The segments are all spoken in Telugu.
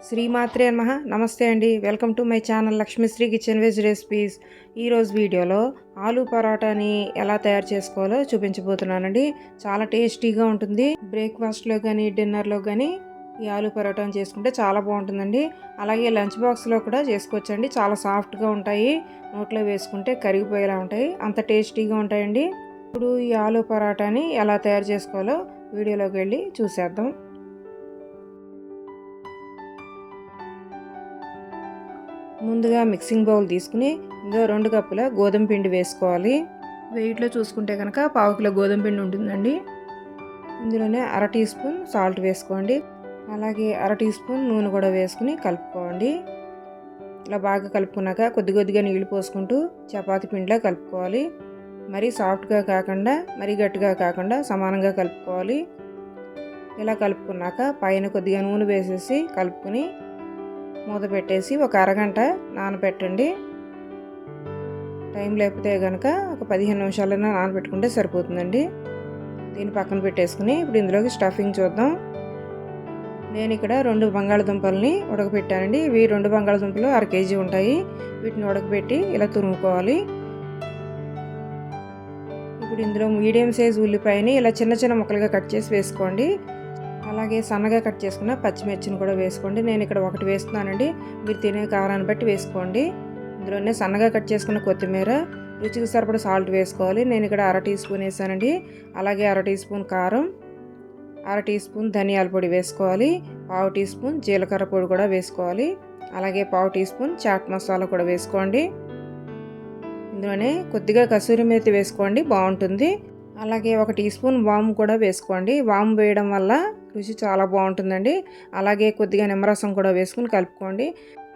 శ్రీమాత్రే నమః. నమస్తే అండి. Welcome to my channel Lakshmisri kitchen veg recipes. ఈరోజు వీడియోలో ఆలూ పరాటాని ఎలా తయారు చేసుకోవాలో చూపించబోతున్నానండి. చాలా టేస్టీగా ఉంటుంది. బ్రేక్ఫాస్ట్లో కానీ డిన్నర్లో కానీ ఈ ఆలూ పరాటాని చేసుకుంటే చాలా బాగుంటుందండి. అలాగే లంచ్ బాక్స్లో కూడా చేసుకోవచ్చండి. చాలా సాఫ్ట్గా ఉంటాయి, నోట్లో వేసుకుంటే కరిగిపోయేలా ఉంటాయి, అంత టేస్టీగా ఉంటాయండి. ఇప్పుడు ఈ ఆలూ పరాటాని ఎలా తయారు చేసుకోవాలో వీడియోలోకి వెళ్ళి చూసేద్దాం. ముందుగా మిక్సింగ్ బౌల్ తీసుకుని ఇందులో 2 కప్పుల గోధుమ పిండి వేసుకోవాలి. వెయిట్లో చూసుకుంటే కనుక 1/2 కిలో గోధుమ పిండి ఉంటుందండి. ఇందులోనే 1/2 టీ స్పూన్ సాల్ట్ వేసుకోండి. అలాగే 1/2 టీ స్పూన్ నూనె కూడా వేసుకుని కలుపుకోండి. ఇలా బాగా కలుపుకున్నాక కొద్ది కొద్దిగా నీళ్లు పోసుకుంటూ చపాతీ పిండిలా కలుపుకోవాలి. మరీ సాఫ్ట్గా కాకుండా మరీ గట్టిగా కాకుండా సమానంగా కలుపుకోవాలి. ఇలా కలుపుకున్నాక పైన కొద్దిగా నూనె వేసేసి కలుపుకొని మూత పెట్టేసి ఒక అరగంట నానబెట్టండి. టైం లేకపోతే కనుక ఒక 15 నిమిషాలైనా నానబెట్టుకుంటే సరిపోతుందండి. దీన్ని పక్కన పెట్టేసుకుని ఇప్పుడు ఇందులోకి స్టఫింగ్ చూద్దాం. నేను ఇక్కడ 2 బంగాళదుంపల్ని ఉడకబెట్టానండి. ఇవి 2 బంగాళదుంపలు 1/2 కేజీ ఉంటాయి. వీటిని ఉడకబెట్టి ఇలా తురుముకోవాలి. ఇప్పుడు ఇందులో మీడియం సైజ్ ఉల్లిపాయని ఇలా చిన్న చిన్న ముక్కలుగా కట్ చేసి వేసుకోండి. అలాగే సన్నగా కట్ చేసుకున్న పచ్చిమిర్చిని కూడా వేసుకోండి. నేను ఇక్కడ 1 వేస్తున్నానండి. మీరు తినే కారాన్ని బట్టి వేసుకోండి. ఇందులోనే సన్నగా కట్ చేసుకున్న కొత్తిమీర, రుచికి సరిపడా సాల్ట్ వేసుకోవాలి. నేను ఇక్కడ 1/2 టీ స్పూన్ వేసానండి. అలాగే 1/2 టీ స్పూన్ కారం, 1/2 టీ స్పూన్ ధనియాల పొడి వేసుకోవాలి. 1/2 టీ స్పూన్ జీలకర్ర పొడి కూడా వేసుకోవాలి. అలాగే 1/2 టీ స్పూన్ చాట్ మసాలా కూడా వేసుకోండి. ఇందులోనే కొద్దిగా కసూరి మేతి వేసుకోండి, బాగుంటుంది. అలాగే 1 టీ స్పూన్ వాము కూడా వేసుకోండి. వాము వేయడం వల్ల రుచి చాలా బాగుంటుందండి. అలాగే కొద్దిగా నిమ్మరసం కూడా వేసుకుని కలుపుకోండి.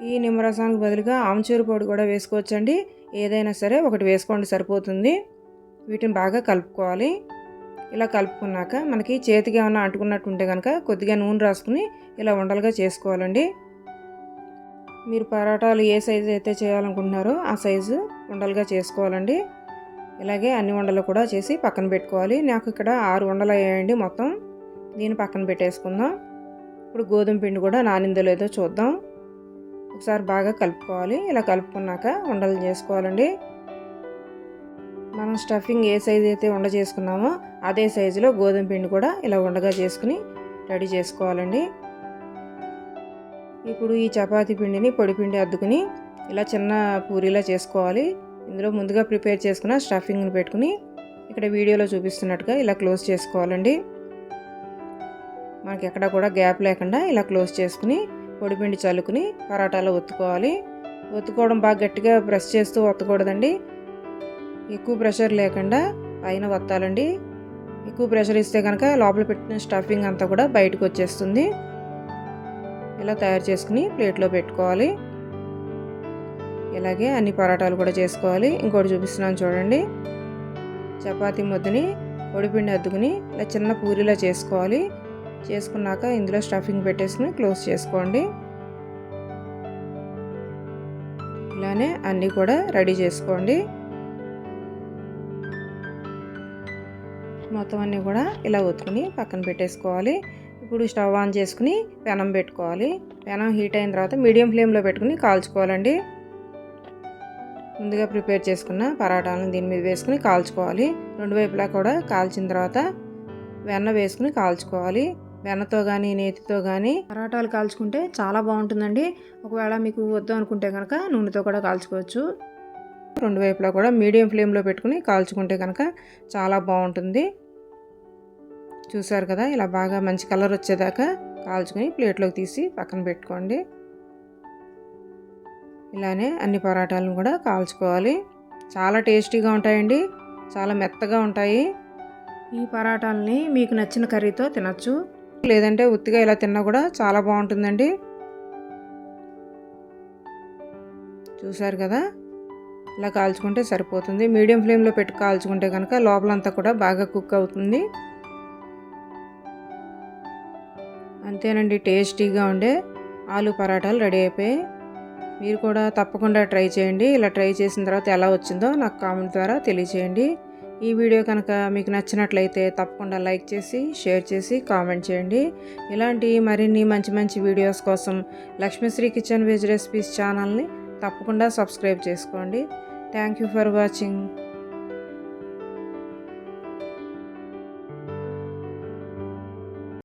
ఈ నిమ్మరసానికి బదులుగా ఆమ్చూరు పొడి కూడా వేసుకోవచ్చండి. ఏదైనా సరే 1 వేసుకోండి, సరిపోతుంది. వీటిని బాగా కలుపుకోవాలి. ఇలా కలుపుకున్నాక మనకి చేతికి ఏమైనా అంటుకున్నట్టు ఉంటే కనుక కొద్దిగా నూనె రాసుకుని ఇలా ఉండలుగా చేసుకోవాలండి. మీరు పరాటాలు ఏ సైజు అయితే చేయాలనుకుంటున్నారో ఆ సైజు ఉండలుగా చేసుకోవాలండి. ఇలాగే అన్ని ఉండలు కూడా చేసి పక్కన పెట్టుకోవాలి. నాకు ఇక్కడ 6 ఉండలు అయ్యాయండి మొత్తం. దీన్ని పక్కన పెట్టేసుకుందాం. ఇప్పుడు గోధుమ పిండి కూడా నానిందో లేదో చూద్దాం. ఒకసారి బాగా కలుపుకోవాలి. ఇలా కలుపుకున్నాక ఉండలు చేసుకోవాలండి. మనం స్టఫింగ్ ఏ సైజు అయితే ఉండ చేసుకున్నామో అదే సైజులో గోధుమ పిండి కూడా ఇలా ఉండగా చేసుకుని రెడీ చేసుకోవాలండి. ఇప్పుడు ఈ చపాతీ పిండిని పొడి పిండి అద్దుకుని ఇలా చిన్న పూరీలా చేసుకోవాలి. ఇందులో ముందుగా ప్రిపేర్ చేసుకున్న స్టఫింగ్ని పెట్టుకుని ఇక్కడ వీడియోలో చూపిస్తున్నట్టుగా ఇలా క్లోజ్ చేసుకోవాలండి. మనకి ఎక్కడ కూడా గ్యాప్ లేకుండా ఇలా క్లోజ్ చేసుకుని పొడిపిండి చల్లుకుని పరాటాలో ఒత్తుకోవాలి. ఒత్తుకోవడం బాగా గట్టిగా ప్రెస్ చేస్తూ ఒత్తకూడదండి. ఎక్కువ ప్రెషర్ లేకుండా పైన ఒత్తాలండి. ఎక్కువ ప్రెషర్ ఇస్తే కనుక లోపల పెట్టిన స్టఫింగ్ అంతా కూడా బయటకు వచ్చేస్తుంది. ఇలా తయారు చేసుకుని ప్లేట్లో పెట్టుకోవాలి. ఇలాగే అన్ని పరాటాలు కూడా చేసుకోవాలి. ఇంకోటి చూపిస్తున్నాను చూడండి. చపాతీ ముద్దని పొడిపిండి అద్దుకుని ఇలా చిన్న పూరిలా చేసుకోవాలి. చేసుకున్నాక ఇందులో స్టఫింగ్ పెట్టేసుకుని క్లోజ్ చేసుకోండి. ఇలానే అన్నీ కూడా రెడీ చేసుకోండి. మొత్తం అన్నీ కూడా ఇలా ఒత్తుకుని పక్కన పెట్టేసుకోవాలి. ఇప్పుడు స్టవ్ ఆన్ చేసుకుని పెనం పెట్టుకోవాలి. పెనం హీట్ అయిన తర్వాత మీడియం ఫ్లేమ్లో పెట్టుకుని కాల్చుకోవాలండి. ముందుగా ప్రిపేర్ చేసుకున్న పరాటాలను దీని మీద వేసుకుని కాల్చుకోవాలి. 2 వైపులా కూడా కాల్చిన తర్వాత వెన్న వేసుకుని కాల్చుకోవాలి. వెన్నతో కానీ నేతితో కానీ పరాటాలు కాల్చుకుంటే చాలా బాగుంటుందండి. ఒకవేళ మీకు వద్దు అనుకుంటే కనుక నూనెతో కూడా కాల్చుకోవచ్చు. 2 వైపులా కూడా మీడియం ఫ్లేమ్లో పెట్టుకుని కాల్చుకుంటే కనుక చాలా బాగుంటుంది. చూసారు కదా, ఇలా బాగా మంచి కలర్ వచ్చేదాకా కాల్చుకుని ప్లేట్లోకి తీసి పక్కన పెట్టుకోండి. ఇలానే అన్ని పరాటాలను కూడా కాల్చుకోవాలి. చాలా టేస్టీగా ఉంటాయండి, చాలా మెత్తగా ఉంటాయి. ఈ పరాటాలని మీకు నచ్చిన కర్రీతో తినచ్చు, లేదంటే ఉత్తిగా ఇలా తిన్నా కూడా చాలా బాగుంటుందండి. చూసారు కదా, ఇలా కాల్చుకుంటే సరిపోతుంది. మీడియం ఫ్లేమ్లో పెట్టి కాల్చుకుంటే కనుక లోపలంతా కూడా బాగా కుక్ అవుతుంది. అంతేనండి, టేస్టీగా ఉండే ఆలూ పరాటాలు రెడీ అయిపోయాయి. మీరు కూడా తప్పకుండా ట్రై చేయండి. ఇలా ట్రై చేసిన తర్వాత ఎలా వచ్చిందో నాకు కామెంట్ ద్వారా తెలియచేయండి. ఈ వీడియో కనుక మీకు నచ్చినట్లయితే తప్పకుండా లైక్ చేసి, షేర్ చేసి, కామెంట్ చేయండి. ఇలాంటి మరిన్ని మంచి మంచి వీడియోస్ కోసం లక్ష్మీశ్రీ కిచెన్ వెజ్ రెసిపీస్ ఛానల్ని తప్పకుండా సబ్స్క్రైబ్ చేసుకోండి. Thank you for watching.